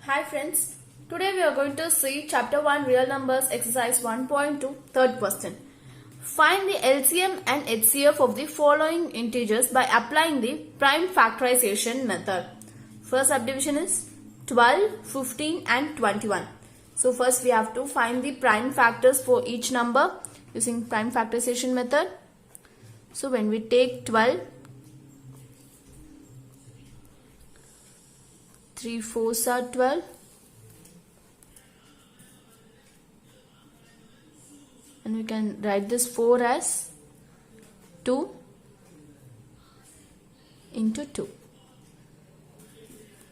Hi friends, today we are going to see chapter 1 real numbers exercise 1.2 third question. Find the LCM and HCF of the following integers by applying the prime factorization method. First subdivision is 12, 15 and 21. So first we have to find the prime factors for each number using prime factorization method. So when we take 12, 3 4s are 12 and we can write this 4 as 2 into 2.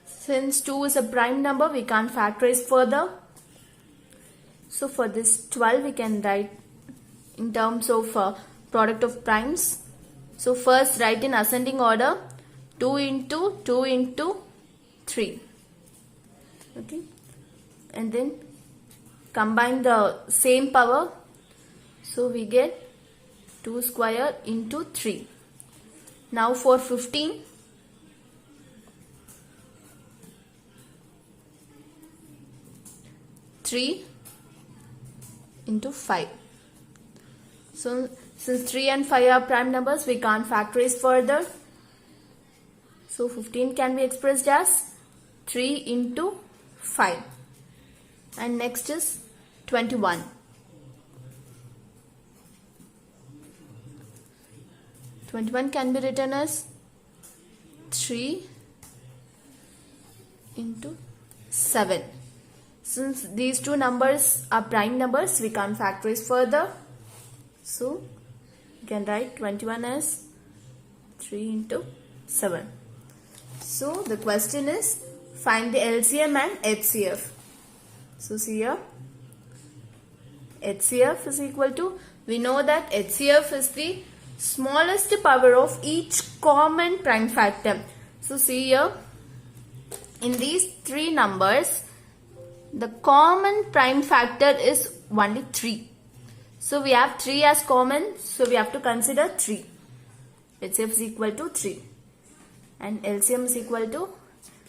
Since 2 is a prime number, we can't factorize further. So for this 12 we can write in terms of product of primes. So first write in ascending order 2 into 2 into 3. Okay, and then combine the same power, so we get 2 square into 3. Now for 15, three into 5. So since 3 and 5 are prime numbers, we can't factorize further. So 15 can be expressed as 3 into 5. And next is 21. 21 can be written as 3 into 7. Since these two numbers are prime numbers, we can't factorize further. So you can write 21 as 3 into 7. So the question is, find the LCM and HCF. So see here, HCF is equal to, we know that HCF is the smallest power of each common prime factor. So see here, in these three numbers, the common prime factor is only 3. So we have 3 as common, so we have to consider 3. HCF is equal to 3. And LCM is equal to,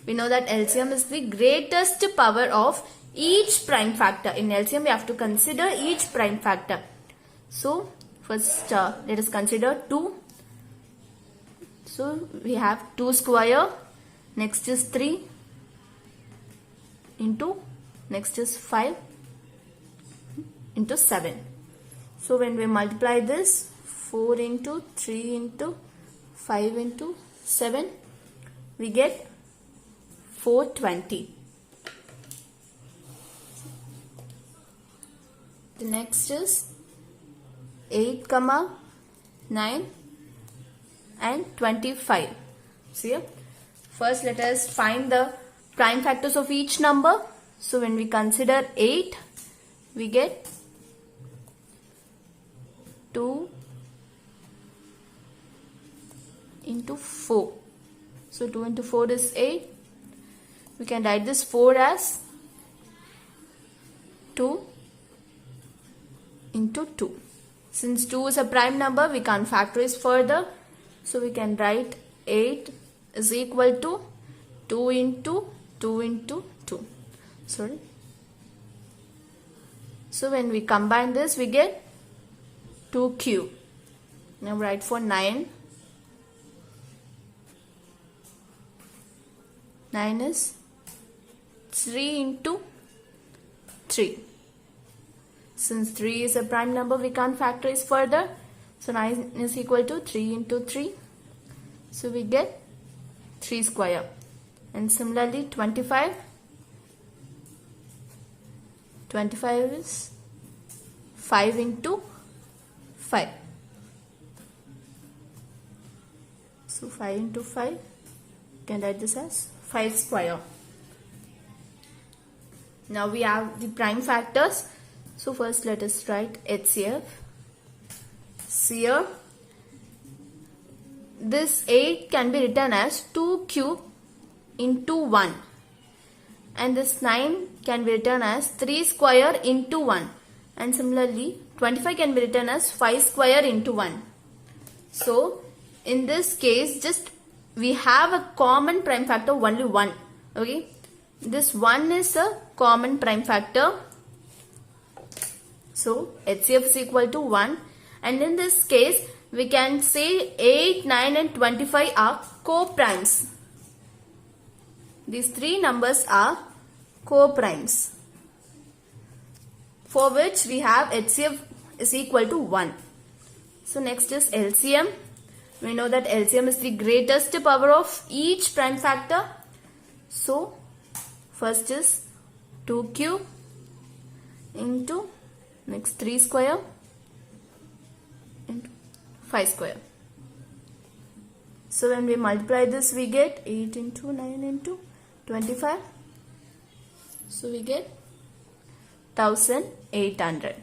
we know that LCM is the greatest power of each prime factor. In LCM, we have to consider each prime factor. So, first let us consider 2. So, we have 2 square. Next is 3 into, next is 5 into 7. So, when we multiply this, 4 into 3 into 5 into 7, we get 420. The next is 8, 9 and 25. See, first let us find the prime factors of each number. So when we consider 8, we get 2 into 4. So 2 into 4 is 8. We can write this 4 as 2 into 2. Since 2 is a prime number, we can't factorize further. So we can write 8 is equal to 2 into 2 into 2. Sorry. So when we combine this, we get 2 Now write for 9. 9 is 3 into 3. Since 3 is a prime number, we can't factorize further. So 9 is equal to 3 into 3. So we get 3 square. And similarly 25. 25 is 5 into 5. So 5 into 5. You can write this as 5 square. Now we have the prime factors. So first let us write HCF. Here, this 8 can be written as 2 cube into 1. And this 9 can be written as 3 square into 1. And similarly, 25 can be written as 5 square into 1. So, in this case, just we have a common prime factor only 1. Okay. This 1 is a common prime factor. So HCF is equal to 1. And in this case, we can say 8, 9 and 25 are co-primes. These three numbers are co-primes, for which we have HCF is equal to 1. So next is LCM. We know that LCM is the greatest power of each prime factor. So first is 2q into next 3 square into 5 square. So when we multiply this, we get 8 into 9 into 25. So we get 1800.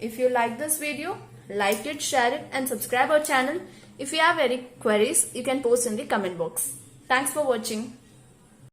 If you like this video, like it, share it and subscribe our channel. If you have any queries, you can post in the comment box. Thanks for watching.